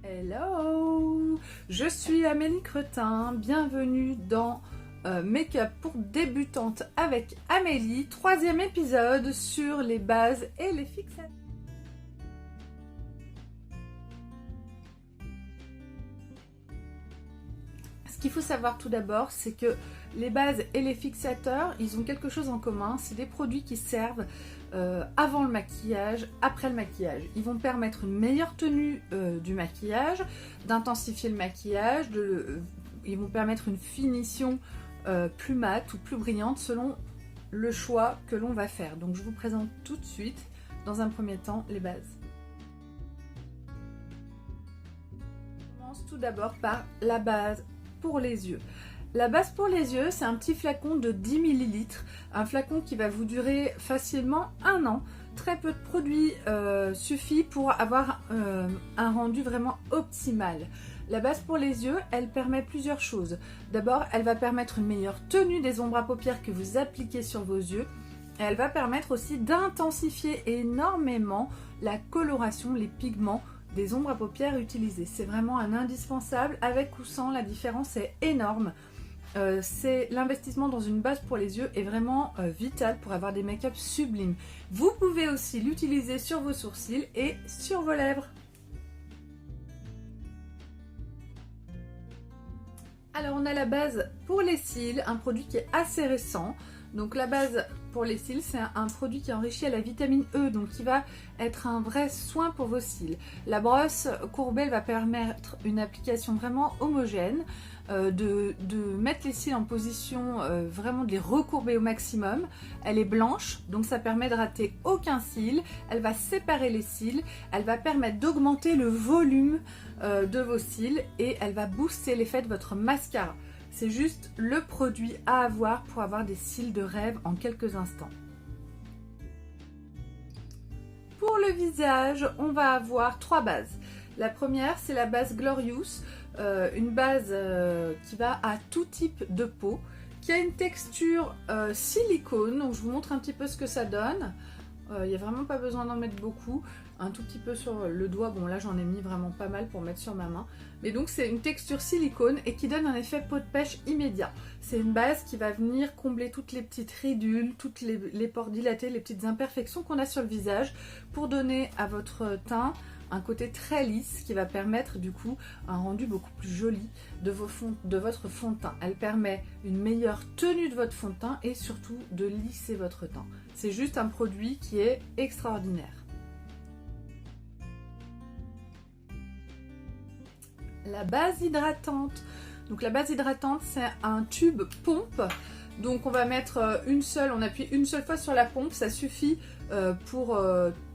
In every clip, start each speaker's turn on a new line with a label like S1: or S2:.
S1: Hello, je suis Amélie Cretin, bienvenue dans Make-up pour débutantes avec Amélie, troisième épisode sur les bases et les fixateurs. Ce qu'il faut savoir tout d'abord, c'est que les bases et les fixateurs, ils ont quelque chose en commun, c'est des produits qui servent avant le maquillage, après le maquillage. Ils vont permettre une meilleure tenue du maquillage, d'intensifier le maquillage, ils vont permettre une finition plus mate ou plus brillante selon le choix que l'on va faire. Donc je vous présente tout de suite, dans un premier temps, les bases. On commence tout d'abord par la base pour les yeux. La base pour les yeux, c'est un petit flacon de 10 ml, un flacon qui va vous durer facilement 1 an. Très peu de produits suffit pour avoir un rendu vraiment optimal. La base pour les yeux, elle permet plusieurs choses. D'abord, elle va permettre une meilleure tenue des ombres à paupières que vous appliquez sur vos yeux. Et elle va permettre aussi d'intensifier énormément la coloration, les pigments des ombres à paupières utilisées. C'est vraiment un indispensable, avec ou sans, la différence est énorme. C'est l'investissement dans une base pour les yeux est vraiment vital pour avoir des make-up sublimes. Vous pouvez aussi l'utiliser sur vos sourcils et sur vos lèvres. Alors on a la base pour les cils, un produit qui est assez récent. Donc la base pour les cils, c'est un produit qui est enrichi à la vitamine E, donc qui va être un vrai soin pour vos cils. La brosse courbée, elle va permettre une application vraiment homogène, de mettre les cils en position, vraiment de les recourber au maximum. Elle est blanche, donc ça permet de rater aucun cil. Elle va séparer les cils, elle va permettre d'augmenter le volume de vos cils et elle va booster l'effet de votre mascara. C'est juste le produit à avoir pour avoir des cils de rêve en quelques instants. Pour le visage, on va avoir 3 bases. La première, c'est la base Glorious, une base qui va à tout type de peau, qui a une texture silicone. Donc je vous montre un petit peu ce que ça donne. Il n'y a vraiment pas besoin d'en mettre beaucoup, un tout petit peu sur le doigt, bon là j'en ai mis vraiment pas mal pour mettre sur ma main, mais donc c'est une texture silicone et qui donne un effet peau de pêche immédiat. C'est une base qui va venir combler toutes les petites ridules, toutes les pores dilatés, les petites imperfections qu'on a sur le visage pour donner à votre teint un côté très lisse qui va permettre du coup un rendu beaucoup plus joli de votre fond de teint. Elle permet une meilleure tenue de votre fond de teint et surtout de lisser votre teint. C'est juste un produit qui est extraordinaire. La base hydratante. Donc la base hydratante, c'est un tube pompe. Donc on va mettre on appuie une seule fois sur la pompe, ça suffit pour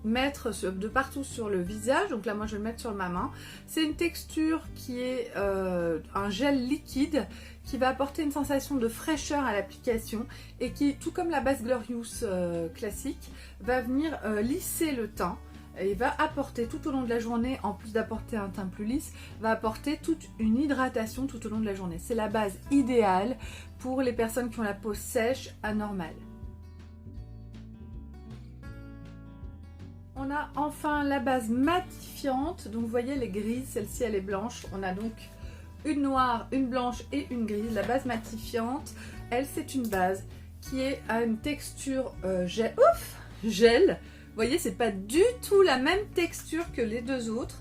S1: mettre de partout sur le visage. Donc là moi je vais le mettre sur ma main. C'est une texture qui est un gel liquide qui va apporter une sensation de fraîcheur à l'application et qui, tout comme la base Glorious classique, va venir lisser le teint. Et va apporter tout au long de la journée, en plus d'apporter un teint plus lisse, va apporter toute une hydratation tout au long de la journée. C'est la base idéale pour les personnes qui ont la peau sèche, anormale. On a enfin la base matifiante. Donc vous voyez les grises, celle-ci elle est blanche. On a donc une noire, une blanche et une grise. La base matifiante, elle c'est une base qui a une texture gel. Vous voyez, c'est pas du tout la même texture que les deux autres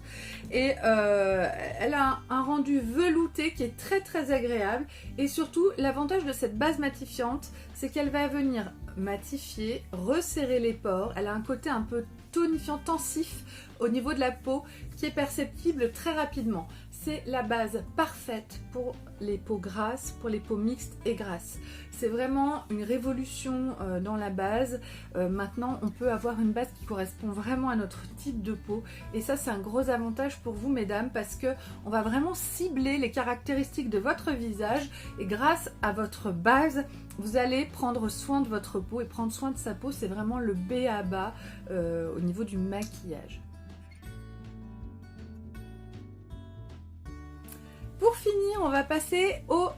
S1: et elle a un rendu velouté qui est très très agréable et surtout l'avantage de cette base matifiante, c'est qu'elle va venir matifier, resserrer les pores. Elle a un côté un peu tonifiant, tensif au niveau de la peau qui est perceptible très rapidement. C'est la base parfaite pour les peaux grasses, pour les peaux mixtes et grasses. C'est vraiment une révolution dans la base. Maintenant, on peut avoir une base qui correspond vraiment à notre type de peau. Et ça, c'est un gros avantage pour vous, mesdames, parce que on va vraiment cibler les caractéristiques de votre visage. Et grâce à votre base, vous allez prendre soin de votre peau. Et prendre soin de sa peau, c'est vraiment le b.a.-ba au niveau du maquillage. Pour finir, on va passer au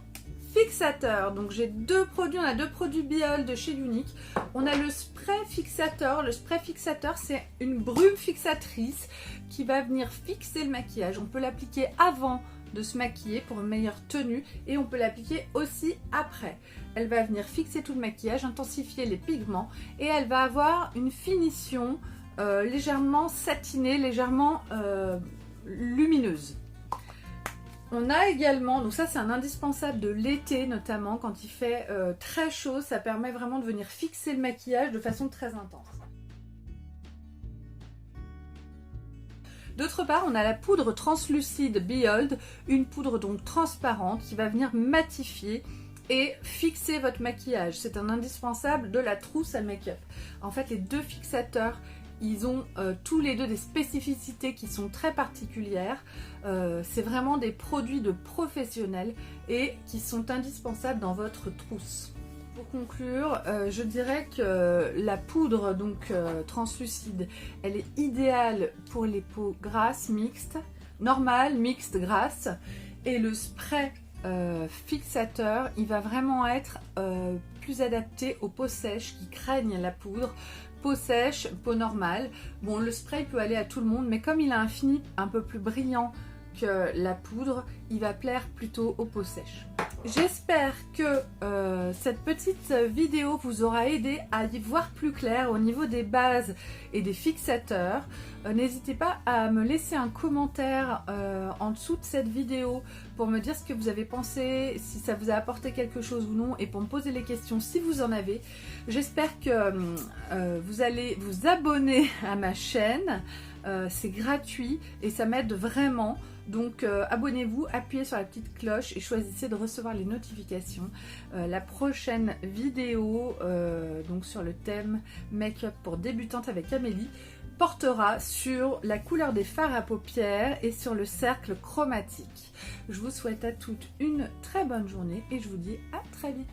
S1: fixateur. Donc j'ai deux produits, on a deux produits Behold de chez Younique. On a le spray fixateur. Le spray fixateur, c'est une brume fixatrice qui va venir fixer le maquillage. On peut l'appliquer avant de se maquiller pour une meilleure tenue et on peut l'appliquer aussi après. Elle va venir fixer tout le maquillage, intensifier les pigments et elle va avoir une finition légèrement satinée, légèrement lumineuse. On a également, donc ça c'est un indispensable de l'été notamment quand il fait très chaud, ça permet vraiment de venir fixer le maquillage de façon très intense. D'autre part, on a la poudre translucide Behold, une poudre donc transparente qui va venir matifier et fixer votre maquillage. C'est un indispensable de la trousse à make-up. En fait, les deux fixateurs, ils ont tous les deux des spécificités qui sont très particulières. C'est vraiment des produits de professionnels et qui sont indispensables dans votre trousse. Pour conclure, je dirais que la poudre donc translucide, elle est idéale pour les peaux grasses, mixtes, normales, mixtes, grasses. Et le spray fixateur, il va vraiment être plus adapté aux peaux sèches qui craignent la poudre. Peau sèche, peau normale. Bon, le spray peut aller à tout le monde, mais comme il a un fini un peu plus brillant que la poudre, il va plaire plutôt aux peaux sèches. J'espère que cette petite vidéo vous aura aidé à y voir plus clair au niveau des bases et des fixateurs. N'hésitez pas à me laisser un commentaire en dessous de cette vidéo pour me dire ce que vous avez pensé, si ça vous a apporté quelque chose ou non et pour me poser les questions si vous en avez. J'espère que vous allez vous abonner à ma chaîne. C'est gratuit et ça m'aide vraiment. Donc abonnez-vous, appuyez sur la petite cloche et choisissez de recevoir les notifications. La prochaine vidéo donc sur le thème make-up pour débutantes avec Amélie portera sur la couleur des fards à paupières et sur le cercle chromatique. Je vous souhaite à toutes une très bonne journée et je vous dis à très vite.